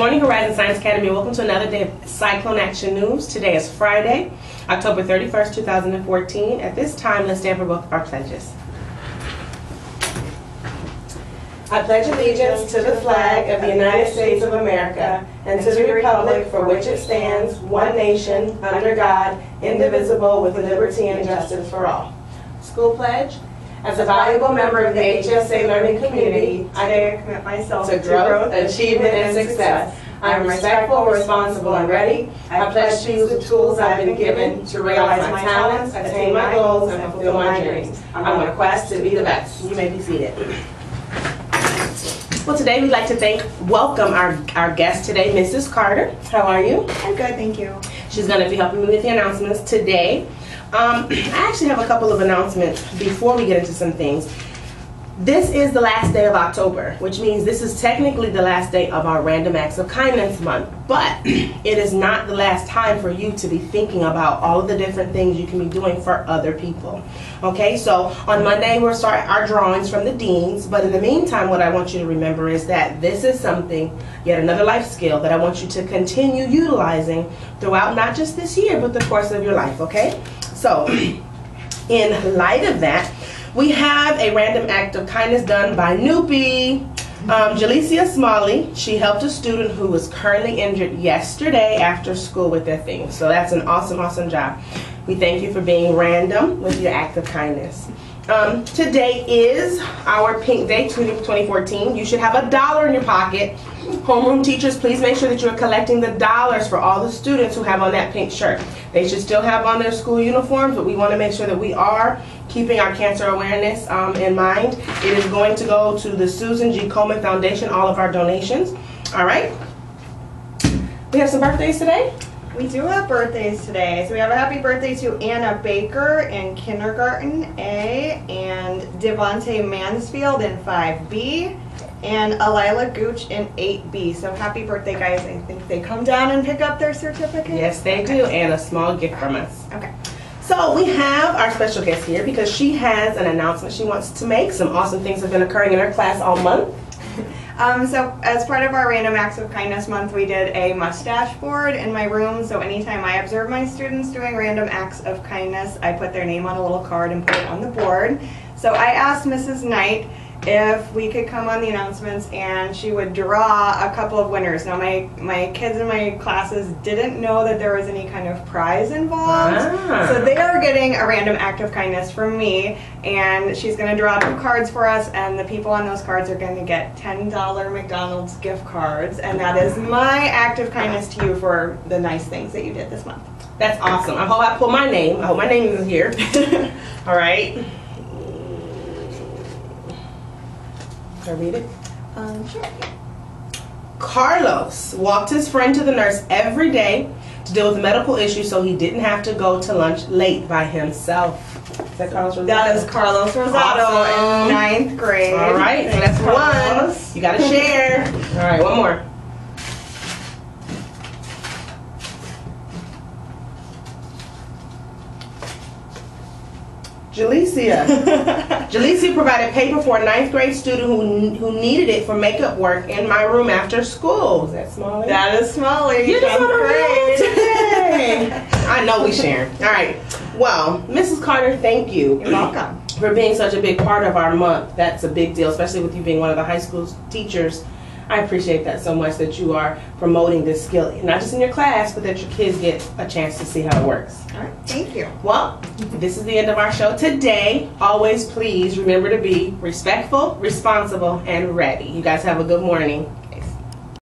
morning, Horizon Science Academy. Welcome to another day of Cyclone Action News. Today is Friday, October 31st, 2014. At this time, let's stand for both of our pledges. I pledge allegiance to the flag of the United States of America and to the republic for which it stands, one nation, under God, indivisible, with liberty and justice for all. School pledge. As a valuable member of the HSA learning community, I commit myself to growth, achievement, and success. I am respectful, responsible, and ready. I pledge to use the tools I've been given to realize my talents, attain my goals, and fulfill my dreams. I'm on a quest to be the best. You may be seated. Well, today we'd like to welcome our guest today, Mrs. Carter. How are you? I'm good, thank you. She's going to be helping me with the announcements today. I actually have a couple of announcements before we get into some things. This is the last day of October, which means this is technically the last day of our Random Acts of Kindness month, but it is not the last time for you to be thinking about all of the different things you can be doing for other people. Okay, so on Monday we'll start our drawings from the deans, but in the meantime what I want you to remember is that this is something, yet another life skill that I want you to continue utilizing throughout not just this year, but the course of your life, okay? So, in light of that, we have a random act of kindness done by Newbie. Jalecia Smalley, she helped a student who was currently injured yesterday after school with their things. So that's an awesome, awesome job. We thank you for being random with your act of kindness. Today is our Pink Day 2014. You should have $1 in your pocket. Homeroom teachers, please make sure that you're collecting the dollars for all the students who have on that pink shirt. They should still have on their school uniforms, but we want to make sure that we are keeping our cancer awareness in mind. It is going to go to the Susan G. Komen Foundation, all of our donations. All right. We have some birthdays today. We do have birthdays today. So we have a happy birthday to Anna Baker in kindergarten A, and Devontae Mansfield in 5B, and Alila Gooch in 8B. So happy birthday, guys. I think they come down and pick up their certificate. Yes, they do, and a small gift from us. Okay. So we have our special guest here because she has an announcement she wants to make. Some awesome things have been occurring in her class all month. So as part of our Random Acts of Kindness month, we did a mustache board in my room. So anytime I observe my students doing random acts of kindness, I put their name on a little card and put it on the board. So I asked Mrs. Knight if we could come on the announcements and she would draw a couple of winners. Now my kids in my classes didn't know that there was any kind of prize involved. So they are getting a random act of kindness from me, and she's going to draw 2 cards for us, and the people on those cards are going to get $10 McDonald's gift cards, and that is my act of kindness to you for the nice things that you did this month. That's awesome. I hope I put my name. I hope my name is here. All right. Can I read it? Sure. Carlos walked his friend to the nurse every day to deal with medical issues so he didn't have to go to lunch late by himself. Is that Carlos Rosado? That is Carlos Rosado awesome. In 9th grade. All right, so that's one. You got to share. All right, one more. Jalecia provided paper for a 9th grade student who needed it for makeup work in my room after school. Is that Smalley? That is Smalley. You're just on a roll grade. today. I know we sharing. All right. Well, Mrs. Carter, thank you. You're welcome. For being such a big part of our month. That's a big deal, especially with you being one of the high school teachers. I appreciate that so much, that you are promoting this skill, not just in your class, but that your kids get a chance to see how it works. All right, thank you. Well, this is the end of our show today. Always please remember to be respectful, responsible, and ready. You guys have a good morning.